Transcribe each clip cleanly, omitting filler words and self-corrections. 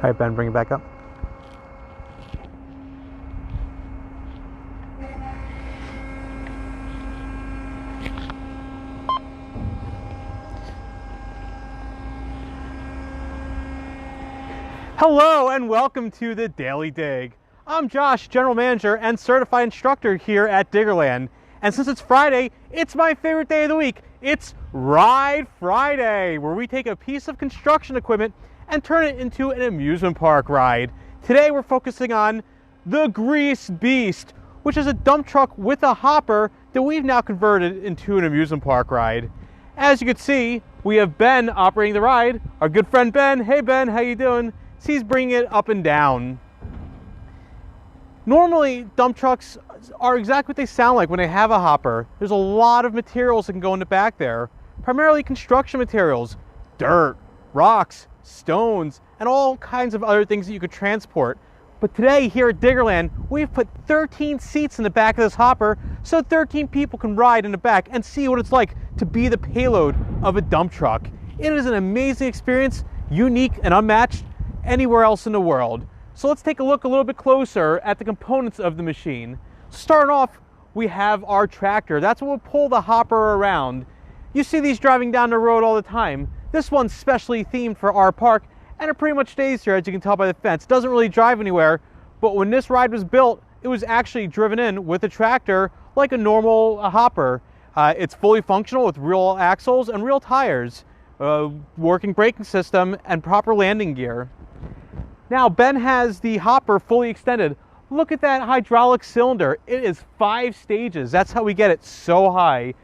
All right, Ben, bring it back up. Hello and welcome to the Daily Dig. I'm Josh, General Manager and Certified Instructor here at Diggerland. And since it's Friday, it's my favorite day of the week. It's Ride Friday, where we take a piece of construction equipment and turn it into an amusement park ride. Today we're focusing on the Grease Beast, which is a dump truck with a hopper that we've now converted into an amusement park ride. As you can see, we have Ben operating the ride. Our good friend Ben. Hey Ben, how you doing? He's bringing it up and down. Normally, dump trucks are exactly what they sound like when they have a hopper. There's a lot of materials that can go in the back there, primarily construction materials, dirt, rocks, stones, and all kinds of other things that you could transport. But today, here at Diggerland, we've put 13 seats in the back of this hopper so 13 people can ride in the back and see what it's like to be the payload of a dump truck. It is an amazing experience, unique and unmatched anywhere else in the world. So let's take a look a little bit closer at the components of the machine. Starting off, we have our tractor. That's what will pull the hopper around. You see these driving down the road all the time. This one's specially themed for our park, and it pretty much stays here, as you can tell by the fence. It doesn't really drive anywhere, but when this ride was built, it was actually driven in with a tractor like a normal hopper. It's fully functional with real axles and real tires, working braking system, and proper landing gear. Now, Ben has the hopper fully extended. Look at that hydraulic cylinder. It is 5 stages. That's how we get it so high.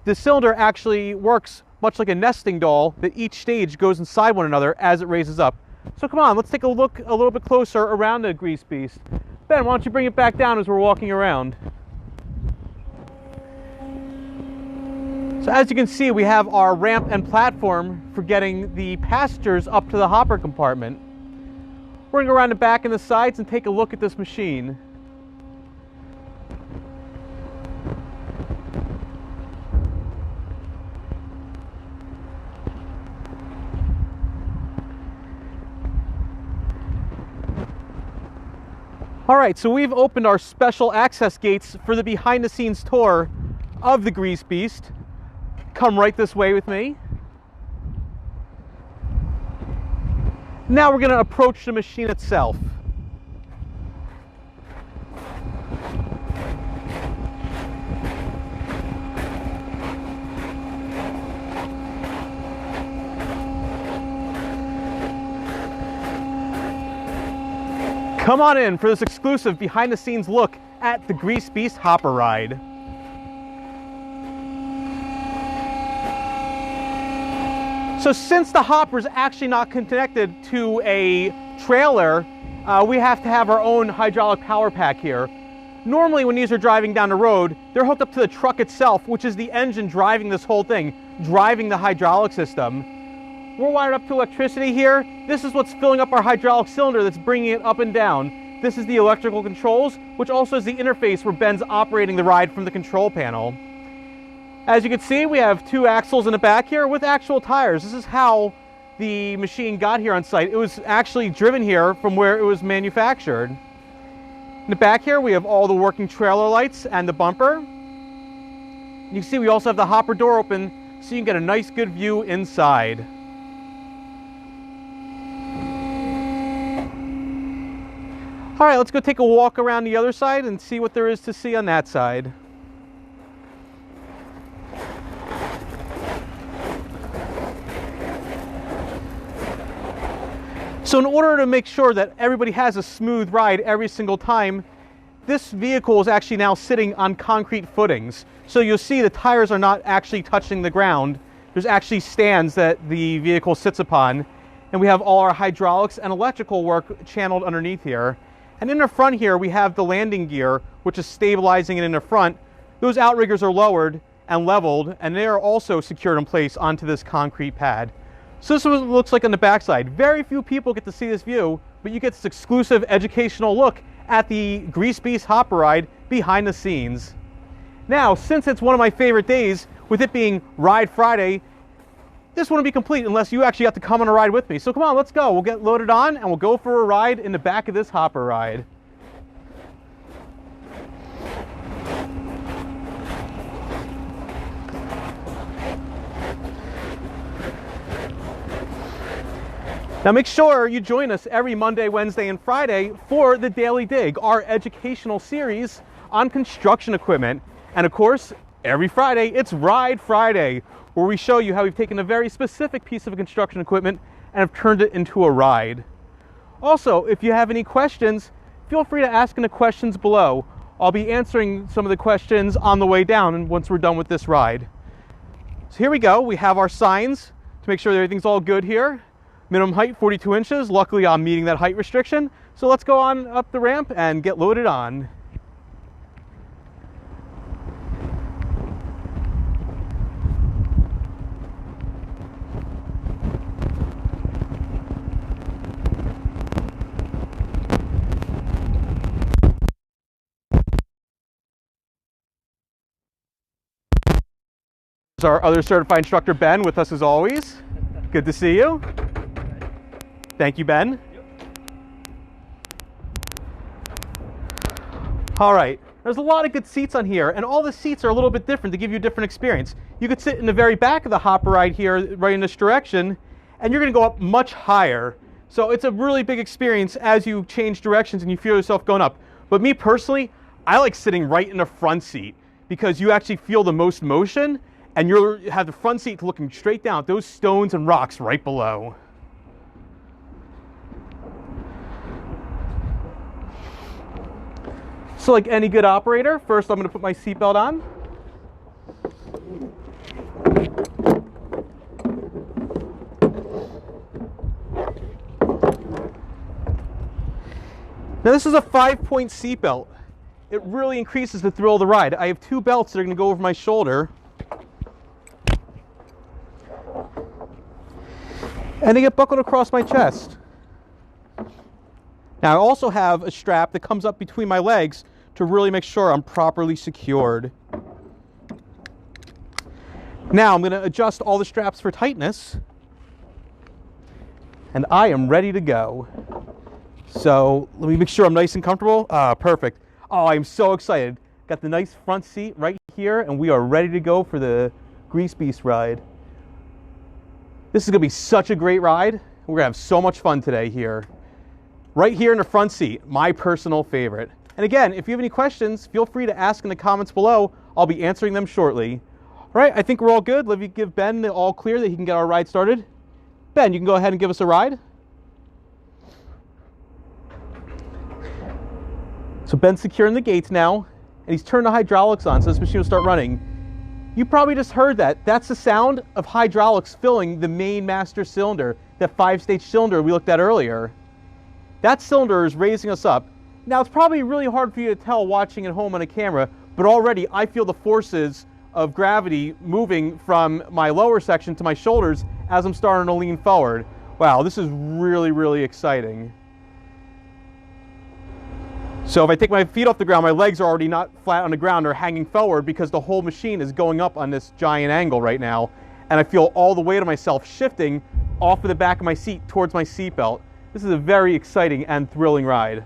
The cylinder actually works much like a nesting doll, that each stage goes inside one another as it raises up. So come on, let's take a look a little bit closer around the Grease Beast. Ben, why don't you bring it back down as we're walking around? So as you can see, we have our ramp and platform for getting the passengers up to the hopper compartment. We're going to go around the back and the sides and take a look at this machine. Alright, so we've opened our special access gates for the behind the scenes tour of the Grease Beast. Come right this way with me. Now we're going to approach the machine itself. Come on in for this exclusive behind the scenes look at the Grease Beast hopper ride. So since the hopper is actually not connected to a trailer, we have to have our own hydraulic power pack here. Normally when these are driving down the road, they're hooked up to the truck itself, which is the engine driving this whole thing, driving the hydraulic system. We're wired up to electricity here. This is what's filling up our hydraulic cylinder that's bringing it up and down. This is the electrical controls, which also is the interface where Ben's operating the ride from the control panel. As you can see, we have 2 axles in the back here with actual tires. This is how the machine got here on site. It was actually driven here from where it was manufactured. In the back here, we have all the working trailer lights and the bumper. You can see we also have the hopper door open so you can get a nice good view inside. All right, let's go take a walk around the other side and see what there is to see on that side. So in order to make sure that everybody has a smooth ride every single time, this vehicle is actually now sitting on concrete footings. So you'll see the tires are not actually touching the ground. There's actually stands that the vehicle sits upon. And we have all our hydraulics and electrical work channeled underneath here. And in the front here, we have the landing gear, which is stabilizing it in the front. Those outriggers are lowered and leveled, and they are also secured in place onto this concrete pad. So this is what it looks like on the backside. Very few people get to see this view, but you get this exclusive educational look at the Grease Beast hopper ride behind the scenes. Now, since it's one of my favorite days, with it being Ride Friday, this wouldn't be complete unless you actually got to come on a ride with me. So come on, let's go. We'll get loaded on and we'll go for a ride in the back of this hopper ride. Now make sure you join us every Monday, Wednesday, and Friday for the Daily Dig, our educational series on construction equipment. And of course, every Friday, it's Ride Friday, where we show you how we've taken a very specific piece of construction equipment and have turned it into a ride. Also, if you have any questions, feel free to ask in the questions below. I'll be answering some of the questions on the way down and once we're done with this ride. So here we go. We have our signs to make sure that everything's all good here. Minimum height 42 inches. Luckily, I'm meeting that height restriction. So let's go on up the ramp and get loaded on. There's our other certified instructor, Ben, with us as always. Good to see you. Thank you, Ben. Yep. All right, there's a lot of good seats on here, and all the seats are a little bit different to give you a different experience. You could sit in the very back of the hopper ride here, right in this direction, and you're gonna go up much higher. So it's a really big experience as you change directions and you feel yourself going up. But me personally, I like sitting right in the front seat because you actually feel the most motion, and you have the front seat looking straight down at those stones and rocks right below. So like any good operator, first I'm going to put my seatbelt on. Now this is a 5-point seatbelt. It really increases the thrill of the ride. I have 2 belts that are going to go over my shoulder. And they get buckled across my chest. Now I also have a strap that comes up between my legs to really make sure I'm properly secured. Now I'm going to adjust all the straps for tightness. And I am ready to go. So let me make sure I'm nice and comfortable. Perfect. Oh, I'm so excited. Got the nice front seat right here, and we are ready to go for the Grease Beast ride. This is going to be such a great ride. We're going to have so much fun today here. Right here in the front seat, my personal favorite. And again, if you have any questions, feel free to ask in the comments below. I'll be answering them shortly. All right, I think we're all good. Let me give Ben the all clear that he can get our ride started. Ben, you can go ahead and give us a ride. So Ben's securing the gates now, and he's turned the hydraulics on so this machine will start running. You probably just heard that. That's the sound of hydraulics filling the main master cylinder, that 5-stage cylinder we looked at earlier. That cylinder is raising us up. Now it's probably really hard for you to tell watching at home on a camera, but already I feel the forces of gravity moving from my lower section to my shoulders as I'm starting to lean forward. Wow, this is really, really exciting. So if I take my feet off the ground, my legs are already not flat on the ground, they're hanging forward because the whole machine is going up on this giant angle right now. And I feel all the weight of myself shifting off of the back of my seat towards my seatbelt. This is a very exciting and thrilling ride.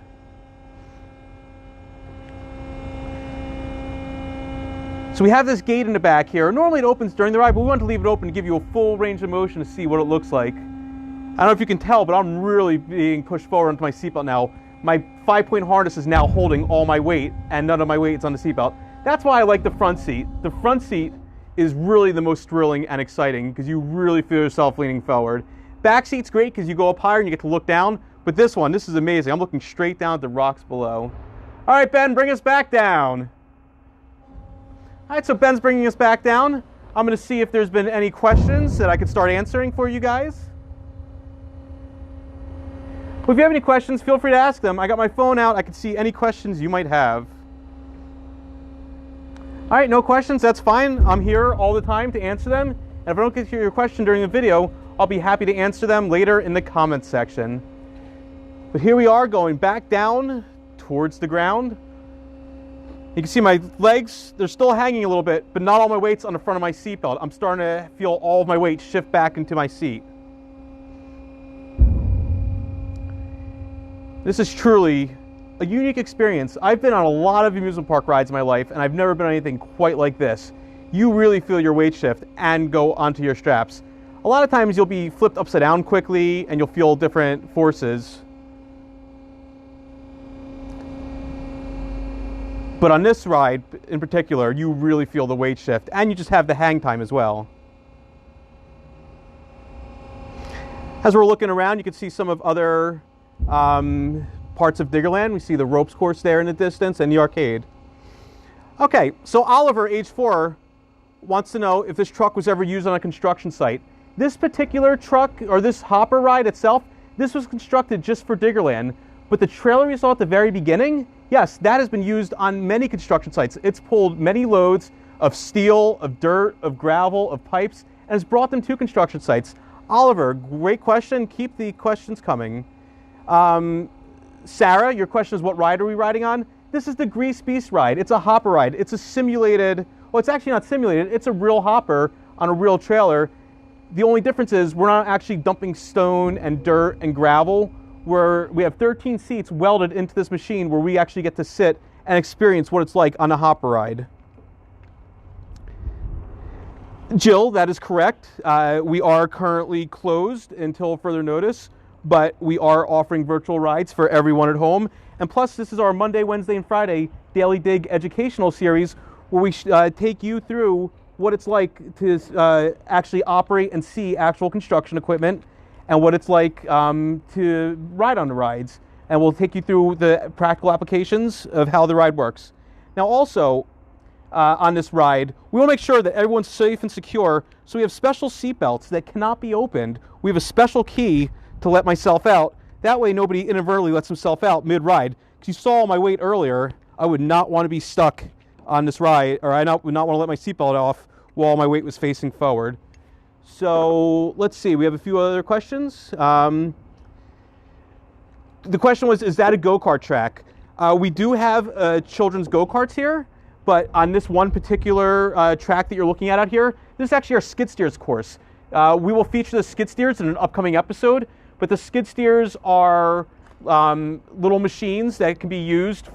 So we have this gate in the back here. Normally it opens during the ride, but we want to leave it open to give you a full range of motion to see what it looks like. I don't know if you can tell, but I'm really being pushed forward onto my seatbelt now. My 5-point harness is now holding all my weight, and none of my weight is on the seatbelt. That's why I like the front seat. The front seat is really the most thrilling and exciting because you really feel yourself leaning forward. Back seat's great because you go up higher and you get to look down, but this is amazing. I'm looking straight down at the rocks below. All right, Ben, bring us back down. All right, so Ben's bringing us back down. I'm going to see if there's been any questions that I could start answering for you guys. Well, if you have any questions, feel free to ask them. I got my phone out. I can see any questions you might have. All right, no questions. That's fine. I'm here all the time to answer them. And if I don't get to your question during the video, I'll be happy to answer them later in the comments section. But here we are going back down towards the ground. You can see my legs, they're still hanging a little bit, but not all my weight's on the front of my seatbelt. I'm starting to feel all of my weight shift back into my seat. This is truly a unique experience. I've been on a lot of amusement park rides in my life, and I've never been on anything quite like this. You really feel your weight shift and go onto your straps. A lot of times you'll be flipped upside down quickly and you'll feel different forces. But on this ride in particular, you really feel the weight shift, and you just have the hang time as well. As we're looking around, you can see some of other parts of Diggerland. We see the ropes course there in the distance and the arcade. Okay, so Oliver, age 4, wants to know if this truck was ever used on a construction site. This particular truck, or this hopper ride itself, this was constructed just for Diggerland. But the trailer you saw at the very beginning, yes, that has been used on many construction sites. It's pulled many loads of steel, of dirt, of gravel, of pipes, and has brought them to construction sites. Oliver, great question. Keep the questions coming. Sarah, your question is, what ride are we riding on? This is the Grease Beast ride. It's a hopper ride. It's a simulated, well, it's actually not simulated. It's a real hopper on a real trailer. The only difference is we're not actually dumping stone and dirt and gravel. We have 13 seats welded into this machine where we actually get to sit and experience what it's like on a hopper ride. Jill, that is correct. We are currently closed until further notice, but we are offering virtual rides for everyone at home. And plus, this is our Monday, Wednesday, and Friday Daily Dig educational series where we take you through what it's like to actually operate and see actual construction equipment, and what it's like to ride on the rides. And we'll take you through the practical applications of how the ride works. Now also, on this ride, we will make sure that everyone's safe and secure, so we have special seat belts that cannot be opened. We have a special key to let myself out. That way nobody inadvertently lets himself out mid-ride. Because you saw my weight earlier, I would not want to be stuck on this ride, or would not want to let my seatbelt off while my weight was facing forward. So let's see, we have a few other questions. The question was, is that a go-kart track? We do have children's go-karts here, but on this one particular track that you're looking at out here, this is actually our skid steers course. We will feature the skid steers in an upcoming episode, but the skid steers are little machines that can be used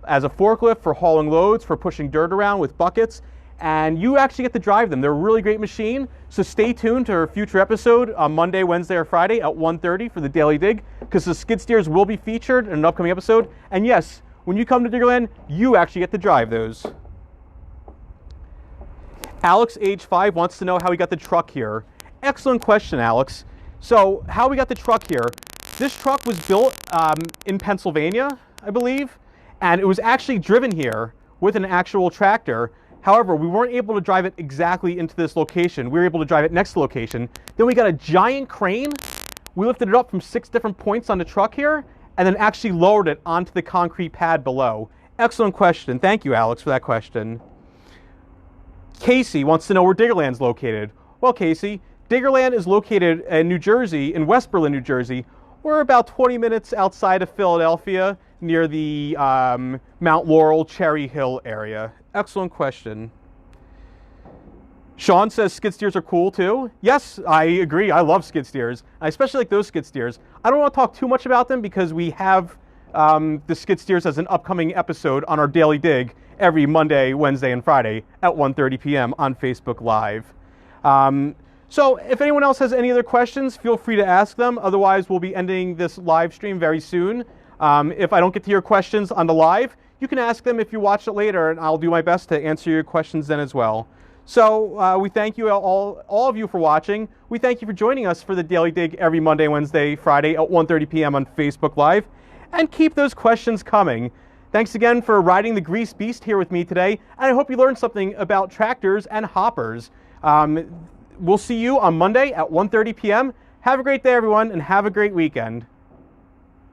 as a forklift, for hauling loads, for pushing dirt around with buckets. And you actually get to drive them. They're a really great machine. So stay tuned to our future episode on Monday, Wednesday, or Friday at 1:30 for the Daily Dig, because the skid steers will be featured in an upcoming episode. And yes, when you come to Diggerland, you actually get to drive those. Alex, age 5, wants to know how we got the truck here. Excellent question, Alex. So how we got the truck here. This truck was built in Pennsylvania, I believe, and it was actually driven here with an actual tractor. However, we weren't able to drive it exactly into this location. We were able to drive it next to the location. Then we got a giant crane. We lifted it up from 6 different points on the truck here, and then actually lowered it onto the concrete pad below. Excellent question. Thank you, Alex, for that question. Casey wants to know where Diggerland's located. Well, Casey, Diggerland is located in New Jersey, in West Berlin, New Jersey. We're about 20 minutes outside of Philadelphia, near the Mount Laurel, Cherry Hill area. Excellent question. Sean says skid steers are cool too. Yes, I agree. I love skid steers. I especially like those skid steers. I don't want to talk too much about them because we have the skid steers as an upcoming episode on our Daily Dig every Monday, Wednesday, and Friday at 1:30 p.m. on Facebook Live. So if anyone else has any other questions, feel free to ask them. Otherwise, we'll be ending this live stream very soon. If I don't get to your questions on the live, you can ask them if you watch it later, and I'll do my best to answer your questions then as well. So we thank you all of you for watching. We thank you for joining us for the Daily Dig every Monday, Wednesday, Friday at 1:30 p.m. on Facebook Live. And keep those questions coming. Thanks again for riding the Grease Beast here with me today, and I hope you learned something about tractors and hoppers. We'll see you on Monday at 1:30 p.m. Have a great day, everyone, and have a great weekend.